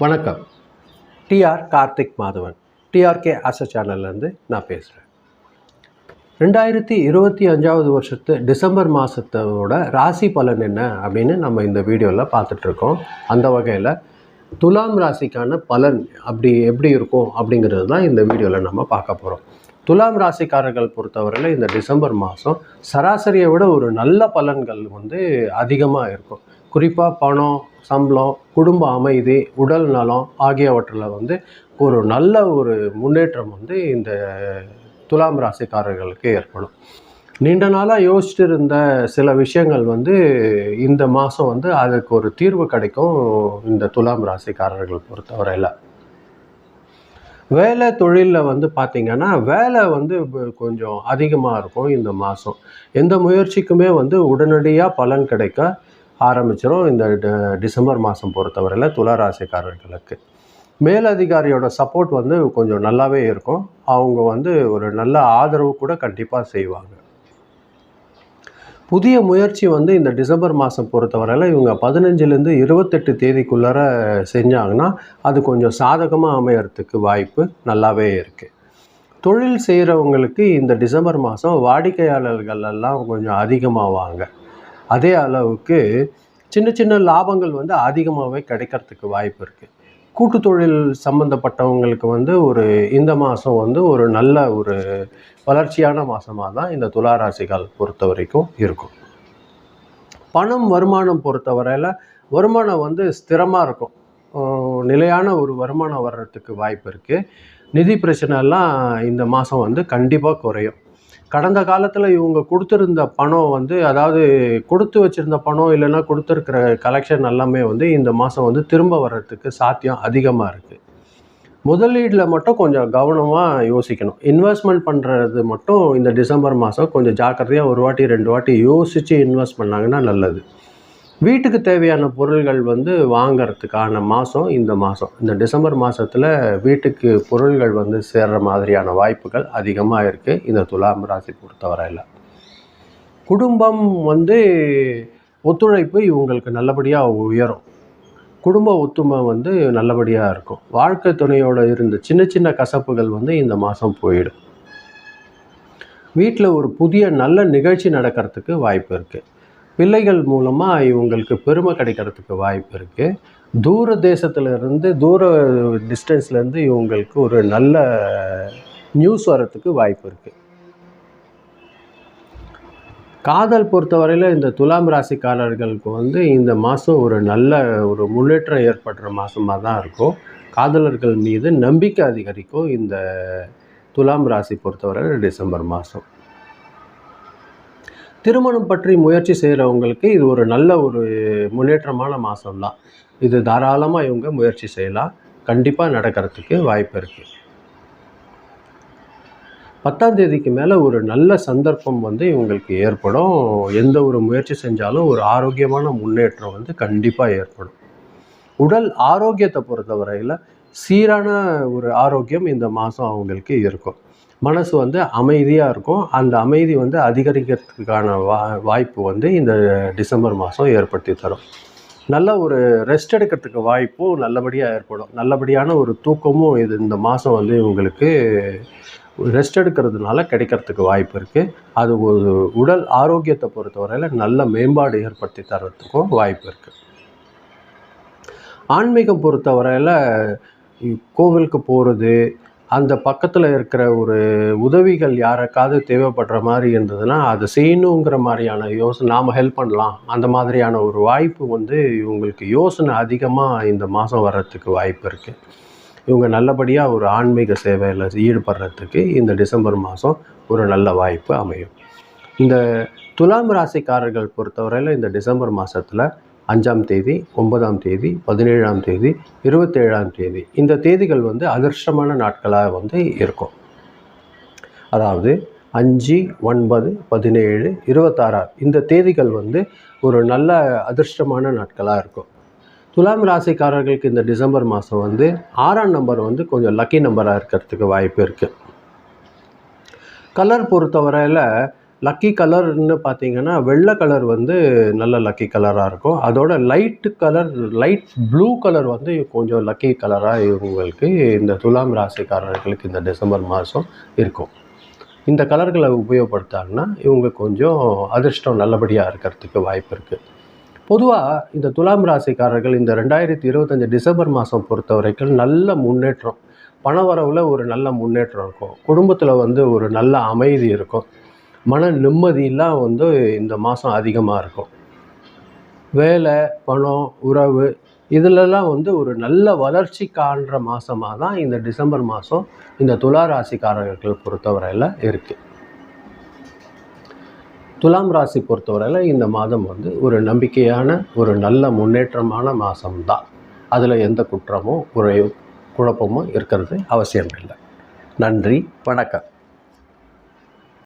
வணக்கம். TR Karthik Madhavan, TRK ஆச சேனல்லேருந்து நான் பேசுகிறேன். 2025 வருஷத்து டிசம்பர் மாதத்தோட ராசி பலன் என்ன அப்படின்னு நம்ம இந்த வீடியோவில் பார்த்துட்ருக்கோம். அந்த வகையில் துலாம் ராசிக்கான பலன் எப்படி இருக்கும் அப்படிங்கிறது தான் இந்த வீடியோவில் நம்ம பார்க்க போகிறோம். துலாம் ராசிக்காரர்கள் பொறுத்தவரையில் இந்த டிசம்பர் மாதம் சராசரியை விட ஒரு நல்ல பலன்கள் அதிகமாக இருக்கும். குறிப்பாக பணம், சம்பளம், குடும்ப அமைதி, உடல் நலம் ஆகியவற்றில் ஒரு நல்ல ஒரு முன்னேற்றம் இந்த துலாம் ராசிக்காரர்களுக்கு ஏற்படும். நீண்ட நாளாக யோசிச்சுட்டு இருந்த சில விஷயங்கள் இந்த மாதம் அதுக்கு ஒரு தீர்வு கிடைக்கும். இந்த துலாம் ராசிக்காரர்கள் பொறுத்தவரையில் வேலை தொழிலில் பார்த்திங்கன்னா வேலை கொஞ்சம் அதிகமாக இருக்கும். இந்த மாதம் எந்த முயற்சிக்குமே உடனடியாக பலன் கிடைக்க ஆரம்பிச்சிடும். இந்த டிசம்பர் மாதம் பொறுத்தவரையில் துலா ராசிக்காரர்களுக்கு மேலதிகாரியோட சப்போர்ட் கொஞ்சம் நல்லாவே இருக்கும். அவங்க ஒரு நல்ல ஆதரவு கூட கண்டிப்பாக செய்வாங்க. புதிய முயற்சி இந்த டிசம்பர் மாதம் பொறுத்தவரையில் இவங்க 15லேருந்து 28 தேதிக்குள்ளார செஞ்சாங்கன்னா அது கொஞ்சம் சாதகமாக அமையறதுக்கு வாய்ப்பு நல்லாவே இருக்குது. தொழில் செய்கிறவங்களுக்கு இந்த டிசம்பர் மாதம் வாடிக்கையாளர்கள் எல்லாம் கொஞ்சம் அதிகமாவாங்க. அதே அளவுக்கு சின்ன சின்ன லாபங்கள் அதிகமாகவே கிடைக்கிறதுக்கு வாய்ப்பு இருக்குது. கூட்டு தொழில் சம்மந்தப்பட்டவங்களுக்கு இந்த மாதம் ஒரு நல்ல ஒரு வளர்ச்சியான மாதமாக தான் இந்த துலா ராசிகள் பொறுத்த வரைக்கும் இருக்கும். பணம் வருமானம் பொறுத்தவரையில் வருமானம் ஸ்திரமாக இருக்கும். நிலையான ஒரு வருமானம் வர்றதுக்கு வாய்ப்பு இருக்குது. நிதி பிரச்சனைலாம் இந்த மாதம் கண்டிப்பாக குறையும். கடந்த காலத்தில் இவங்க கொடுத்துருந்த பணம் அதாவது கொடுத்து வச்சுருந்த பணம் இல்லைன்னா கொடுத்துருக்கிற கலெக்ஷன் எல்லாமே இந்த மாதம் திரும்ப வர்றதுக்கு சாத்தியம் அதிகமாக இருக்குது. முதலீடில் மட்டும் கொஞ்சம் கவனமாக யோசிக்கணும். இன்வெஸ்ட்மெண்ட் பண்ணுறது மட்டும் இந்த டிசம்பர் மாதம் கொஞ்சம் ஜாக்கிரதையாக ஒரு வாட்டி 2 வாட்டி யோசித்து இன்வெஸ்ட் பண்ணாங்கன்னா நல்லது. வீட்டுக்கு தேவையான பொருள்கள் வாங்கிறதுக்கான மாதம் இந்த டிசம்பர் மாதத்தில் வீட்டுக்கு பொருள்கள் சேர்கிற மாதிரியான வாய்ப்புகள் அதிகமாக இருக்குது இந்த துலாம் ராசி பொறுத்தவரையில். குடும்பம் ஒத்துழைப்பு இவங்களுக்கு நல்லபடியாக உயரும். குடும்ப ஒத்துமை நல்லபடியாக இருக்கும். வாழ்க்கை துணையோடு இருந்த சின்ன சின்ன கசப்புகள் இந்த மாதம் போயிடும். வீட்டில் ஒரு புதிய நல்ல நிகழ்ச்சி நடக்கிறதுக்கு வாய்ப்பு இருக்குது. பிள்ளைகள் மூலமாக இவங்களுக்கு பெருமை கிடைக்கிறதுக்கு வாய்ப்பு இருக்குது. தூர தேசத்துலேருந்து டிஸ்டன்ஸ்லேருந்து இவங்களுக்கு ஒரு நல்ல நியூஸ் வரத்துக்கு வாய்ப்பு இருக்குது. காதல் பொறுத்தவரையில் இந்த துலாம் ராசிக்காரர்களுக்கு இந்த மாதம் ஒரு நல்ல ஒரு முன்னேற்றம் ஏற்படுற மாதமாக தான் இருக்கும். காதலர்கள் மீது நம்பிக்கை அதிகரிக்கும் இந்த துலாம் ராசி பொறுத்தவரையில் டிசம்பர் மாதம். திருமணம் பற்றி முயற்சி செய்கிறவங்களுக்கு இது ஒரு நல்ல ஒரு முன்னேற்றமான மாதம்தான். இது தாராளமாக இவங்க முயற்சி செய்யலாம். கண்டிப்பாக நடக்கிறதுக்கு வாய்ப்பு இருக்குது. 10ஆம் தேதிக்கு மேலே ஒரு நல்ல சந்தர்ப்பம் இவங்களுக்கு ஏற்படும். எந்த ஒரு முயற்சி செஞ்சாலும் ஒரு ஆரோக்கியமான முன்னேற்றம் கண்டிப்பாக ஏற்படும். உடல் ஆரோக்கியத்தை பொறுத்தவரையில் சீரான ஒரு ஆரோக்கியம் இந்த மாதம் அவங்களுக்கு இருக்கும். மனசு அமைதியாக இருக்கும். அந்த அமைதி அதிகரிக்கிறதுக்கான வாய்ப்பு இந்த டிசம்பர் மாதம் ஏற்படுத்தி தரும். நல்ல ஒரு ரெஸ்ட் எடுக்கிறதுக்கு வாய்ப்பும் நல்லபடியாக ஏற்படும். நல்லபடியான ஒரு தூக்கமும் இந்த மாதம் இவங்களுக்கு ரெஸ்ட் எடுக்கிறதுனால கிடைக்கிறதுக்கு வாய்ப்பு இருக்குது. அது ஒரு உடல் ஆரோக்கியத்தை பொறுத்தவரையில் நல்ல மேம்பாடு ஏற்படுத்தி தர்றதுக்கும் வாய்ப்பு இருக்குது. ஆன்மீகம் பொறுத்தவரையில் கோவிலுக்கு போகிறது, அந்த பக்கத்தில் இருக்கிற ஒரு உதவிகள் யாருக்காவது தேவைப்படுற மாதிரி இருந்ததுன்னா அதை செய்யணுங்கிற மாதிரியான யோசனை, நாம் ஹெல்ப் பண்ணலாம் அந்த மாதிரியான ஒரு வாய்ப்பு இவங்களுக்கு யோசனை அதிகமாக இந்த மாதம் வர்றதுக்கு வாய்ப்பு இருக்குது. இவங்க நல்லபடியாக ஒரு ஆன்மீக சேவையில் ஈடுபடுறதுக்கு இந்த டிசம்பர் மாதம் ஒரு நல்ல வாய்ப்பு அமையும். இந்த துலாம் ராசிக்காரர்கள் பொறுத்தவரையில் இந்த டிசம்பர் மாதத்தில் 5ஆம் தேதி, 9ஆம் தேதி, 17ஆம் தேதி, 27ஆம் தேதி இந்த தேதிகள் அதிர்ஷ்டமான நாட்களாக இருக்கும். அதாவது 5, 9, 17, 26 இந்த தேதிகள் ஒரு நல்ல அதிர்ஷ்டமான நாட்களாக இருக்கும். துலாம் ராசிக்காரர்களுக்கு இந்த டிசம்பர் மாதம் 6ஆம் நம்பர் கொஞ்சம் லக்கி நம்பராக இருக்கிறதுக்கு வாய்ப்பு இருக்குது. கலர் பொறுத்தவரையில் லக்கி கலர்னு பார்த்தீங்கன்னா வெள்ளை கலர் வந்து நல்ல லக்கி கலராக இருக்கும். அதோட லைட் ப்ளூ கலர் வந்து கொஞ்சம் லக்கி கலராக இவங்களுக்கு இந்த துலாம் ராசிக்காரர்களுக்கு இந்த டிசம்பர் மாதம் இருக்கும். இந்த கலர்களை உபயோகப்படுத்தாங்கன்னா இவங்க கொஞ்சம் அதிர்ஷ்டம் நல்லபடியாக இருக்கிறதுக்கு வாய்ப்பு இருக்குது. பொதுவாக இந்த துலாம் ராசிக்காரர்கள் இந்த 2025 டிசம்பர் மாதம் பொறுத்த வரைக்கும் நல்ல முன்னேற்றம், பணவரவில் ஒரு நல்ல முன்னேற்றம் இருக்கும். குடும்பத்தில் வந்து ஒரு நல்ல அமைதி இருக்கும். மன நிம்மதியெல்லாம் வந்து இந்த மாதம் அதிகமாக இருக்கும். வேலை, பணம், உறவு இதிலெல்லாம் வந்து ஒரு நல்ல வளர்ச்சி காண்ற மாதமாக தான் இந்த டிசம்பர் மாதம் இந்த துலா ராசிக்காரர்கள் பொறுத்தவரையில் இருக்குது. துலாம் ராசி பொறுத்தவரையில் இந்த மாதம் வந்து ஒரு நம்பிக்கையான ஒரு நல்ல முன்னேற்றமான மாதம்தான். அதில் எந்த குற்றமும் குழப்பமும் இருக்கிறது அவசியம் இல்லை. நன்றி, வணக்கம்.